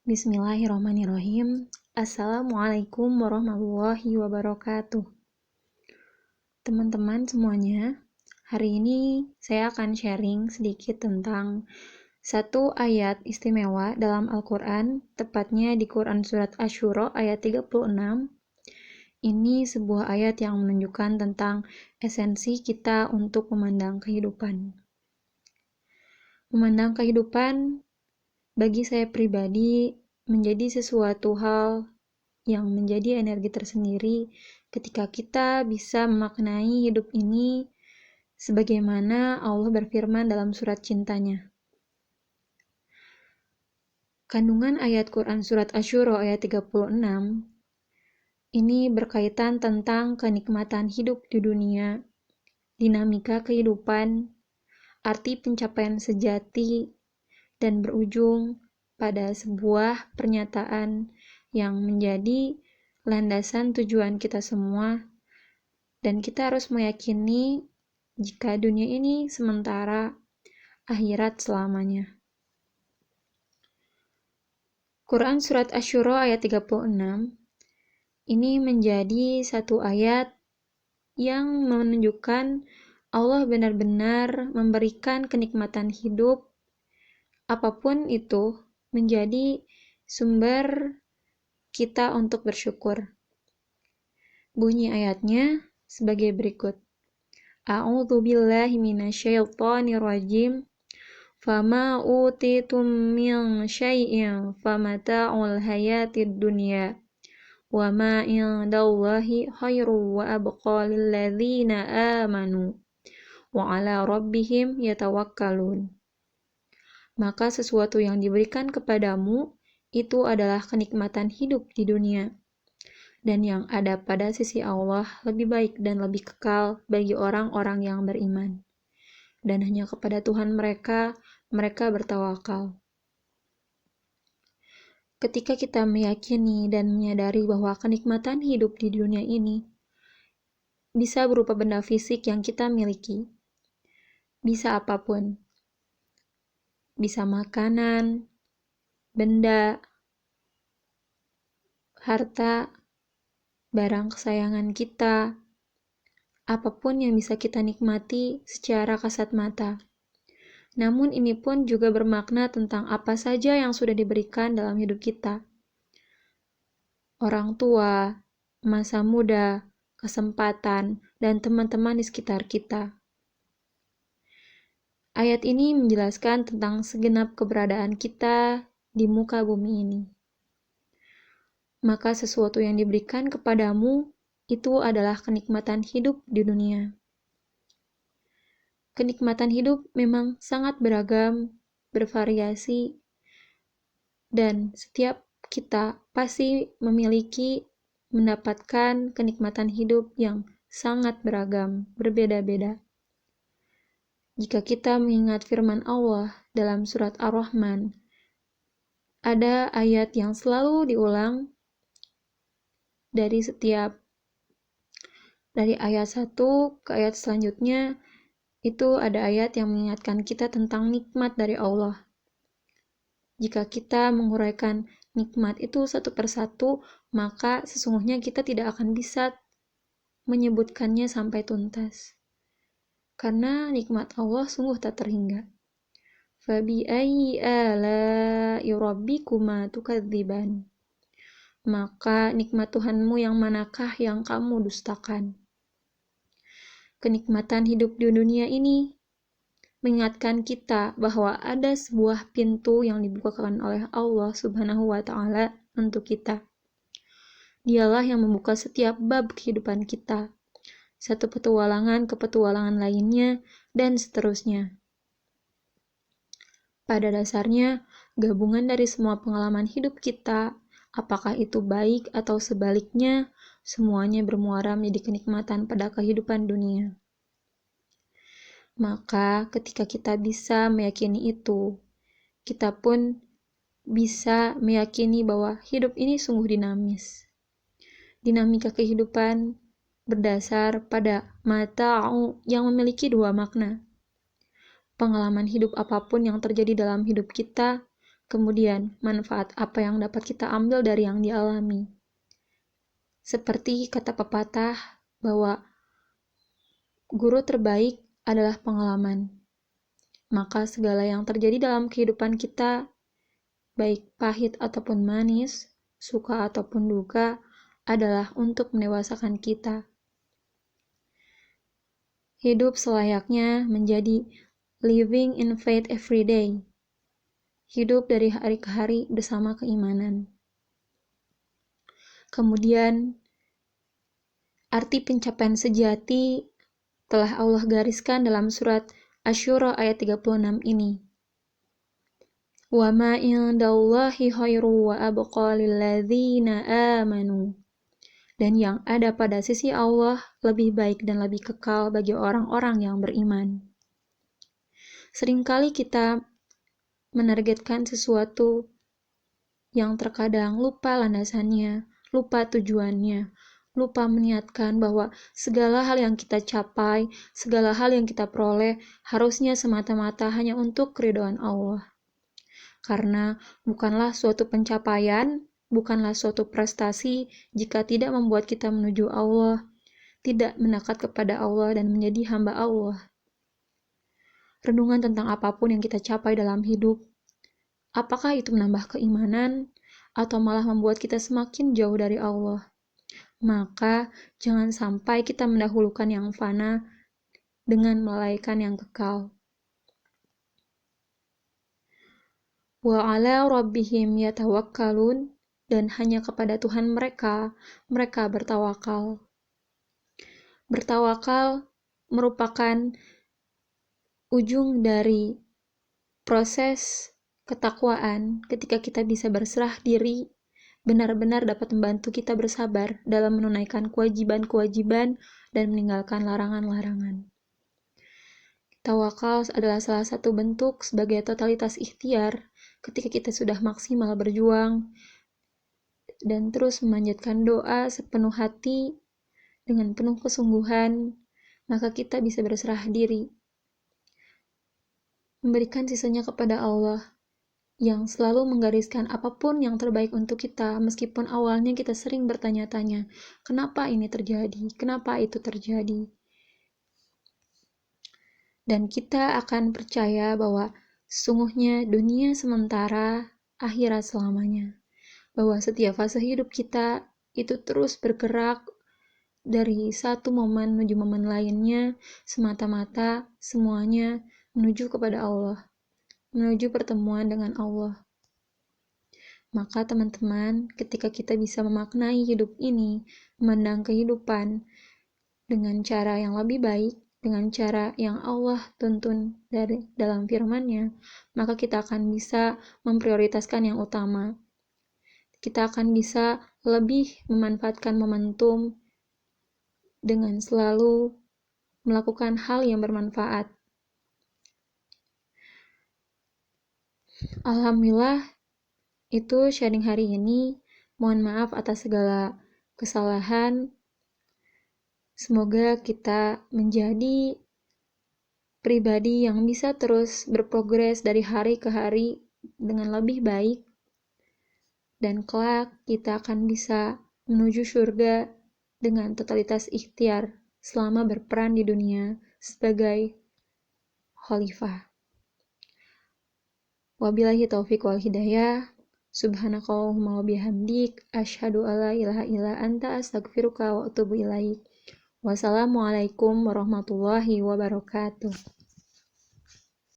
Bismillahirrahmanirrahim. Assalamualaikum warahmatullahi wabarakatuh. Teman-teman semuanya, hari ini saya akan sharing sedikit tentang satu ayat istimewa dalam Al-Quran, tepatnya di Quran Surat Asy-Syura ayat 36. Ini sebuah ayat yang menunjukkan tentang esensi kita untuk memandang kehidupan. Memandang kehidupan bagi saya pribadi menjadi sesuatu hal yang menjadi energi tersendiri ketika kita bisa memaknai hidup ini sebagaimana Allah berfirman dalam surat cintanya. Kandungan ayat Quran Surat Asy-Syura ayat 36 ini berkaitan tentang kenikmatan hidup di dunia, dinamika kehidupan, arti pencapaian sejati, dan berujung pada sebuah pernyataan yang menjadi landasan tujuan kita semua, dan kita harus meyakini jika dunia ini sementara, akhirat selamanya. Quran Surat Asy-Syura ayat 36 ini menjadi satu ayat yang menunjukkan Allah benar-benar memberikan kenikmatan hidup apapun itu menjadi sumber kita untuk bersyukur. Bunyi ayatnya sebagai berikut. A'udzu billahi minasyaitonir rajim. Fama utitum min syai'in famata'ul hayatid dunya wa ma 'indallahi khairu wa abqa lil ladzina amanu wa 'ala rabbihim yatawakkalun. Maka sesuatu yang diberikan kepadamu itu adalah kenikmatan hidup di dunia, dan yang ada pada sisi Allah lebih baik dan lebih kekal bagi orang-orang yang beriman. Dan hanya kepada Tuhan mereka bertawakal. Ketika kita meyakini dan menyadari bahwa kenikmatan hidup di dunia ini bisa berupa benda fisik yang kita miliki, bisa apapun, bisa makanan, benda, harta, barang kesayangan kita, apapun yang bisa kita nikmati secara kasat mata. Namun ini pun juga bermakna tentang apa saja yang sudah diberikan dalam hidup kita. Orang tua, masa muda, kesempatan, dan teman-teman di sekitar kita. Ayat ini menjelaskan tentang segenap keberadaan kita di muka bumi ini. Maka sesuatu yang diberikan kepadamu itu adalah kenikmatan hidup di dunia. Kenikmatan hidup memang sangat beragam, bervariasi, dan setiap kita pasti mendapatkan kenikmatan hidup yang sangat beragam, berbeda-beda. Jika kita mengingat firman Allah dalam surat Ar-Rahman, ada ayat yang selalu diulang dari ayat 1 ke ayat selanjutnya, itu ada ayat yang mengingatkan kita tentang nikmat dari Allah. Jika kita menguraikan nikmat itu satu persatu, maka sesungguhnya kita tidak akan bisa menyebutkannya sampai tuntas. Karena nikmat Allah sungguh tak terhingga. Fabi'ayyi ala'i rabbikuma tukadziban. Maka nikmat Tuhanmu yang manakah yang kamu dustakan? Kenikmatan hidup di dunia ini mengingatkan kita bahwa ada sebuah pintu yang dibukakan oleh Allah Subhanahu wa Ta'ala untuk kita. Dialah yang membuka setiap bab kehidupan kita, satu petualangan ke petualangan lainnya, dan seterusnya. Pada dasarnya, gabungan dari semua pengalaman hidup kita, apakah itu baik atau sebaliknya, semuanya bermuara menjadi kenikmatan pada kehidupan dunia. Maka ketika kita bisa meyakini itu, kita pun bisa meyakini bahwa hidup ini sungguh dinamis. Dinamika kehidupan berdasar pada mata'u yang memiliki dua makna. Pengalaman hidup apapun yang terjadi dalam hidup kita Kemudian, manfaat apa yang dapat kita ambil dari yang dialami? Seperti kata pepatah bahwa guru terbaik adalah pengalaman. Maka segala yang terjadi dalam kehidupan kita, baik pahit ataupun manis, suka ataupun duka, adalah untuk mendewasakan kita. Hidup selayaknya menjadi living in faith every day. Hidup dari hari ke hari bersama keimanan. Kemudian, arti pencapaian sejati telah Allah gariskan dalam surat Asy-Syura ayat 36 ini. Wa ma indallahi khairu wa abqa lilladzina amanu. Dan yang ada pada sisi Allah lebih baik dan lebih kekal bagi orang-orang yang beriman. Seringkali kita menargetkan sesuatu yang terkadang lupa landasannya, lupa tujuannya, lupa meniatkan bahwa segala hal yang kita capai, segala hal yang kita peroleh harusnya semata-mata hanya untuk keridhaan Allah. Karena bukanlah suatu pencapaian, bukanlah suatu prestasi jika tidak membuat kita menuju Allah, tidak mendekat kepada Allah dan menjadi hamba Allah. Renungan tentang apapun yang kita capai dalam hidup, apakah itu menambah keimanan atau malah membuat kita semakin jauh dari Allah? Maka jangan sampai kita mendahulukan yang fana dengan melalaikan yang kekal. Wa ala rabbihim yatawakkalun, dan hanya kepada Tuhan mereka bertawakal. Bertawakal merupakan ujung dari proses ketakwaan ketika kita bisa berserah diri, benar-benar dapat membantu kita bersabar dalam menunaikan kewajiban-kewajiban dan meninggalkan larangan-larangan. Tawakal adalah salah satu bentuk sebagai totalitas ikhtiar ketika kita sudah maksimal berjuang dan terus memanjatkan doa sepenuh hati dengan penuh kesungguhan, maka kita bisa berserah diri, memberikan sisanya kepada Allah yang selalu menggariskan apapun yang terbaik untuk kita, meskipun awalnya kita sering bertanya-tanya, kenapa ini terjadi, kenapa itu terjadi. Dan kita akan percaya bahwa sesungguhnya dunia sementara, akhirat selamanya. Bahwa setiap fase hidup kita itu terus bergerak dari satu momen menuju momen lainnya, semata-mata semuanya menuju kepada Allah, menuju pertemuan dengan Allah. Maka teman-teman, ketika kita bisa memaknai hidup ini, memandang kehidupan dengan cara yang lebih baik, dengan cara yang Allah tuntun dari dalam firman-Nya, maka kita akan bisa memprioritaskan yang utama. Kita akan bisa lebih memanfaatkan momentum dengan selalu melakukan hal yang bermanfaat. Alhamdulillah, itu sharing hari ini. Mohon maaf atas segala kesalahan. Semoga kita menjadi pribadi yang bisa terus berprogres dari hari ke hari dengan lebih baik, dan kelak kita akan bisa menuju surga dengan totalitas ikhtiar selama berperan di dunia sebagai khalifah. Wabillahi taufiq wal hidayah. Subhanakallahumma wa bihamdik, asyhadu alla ilaha illa anta, astaghfiruka wa atubu ilaik. Wassalamualaikum warahmatullahi wabarakatuh.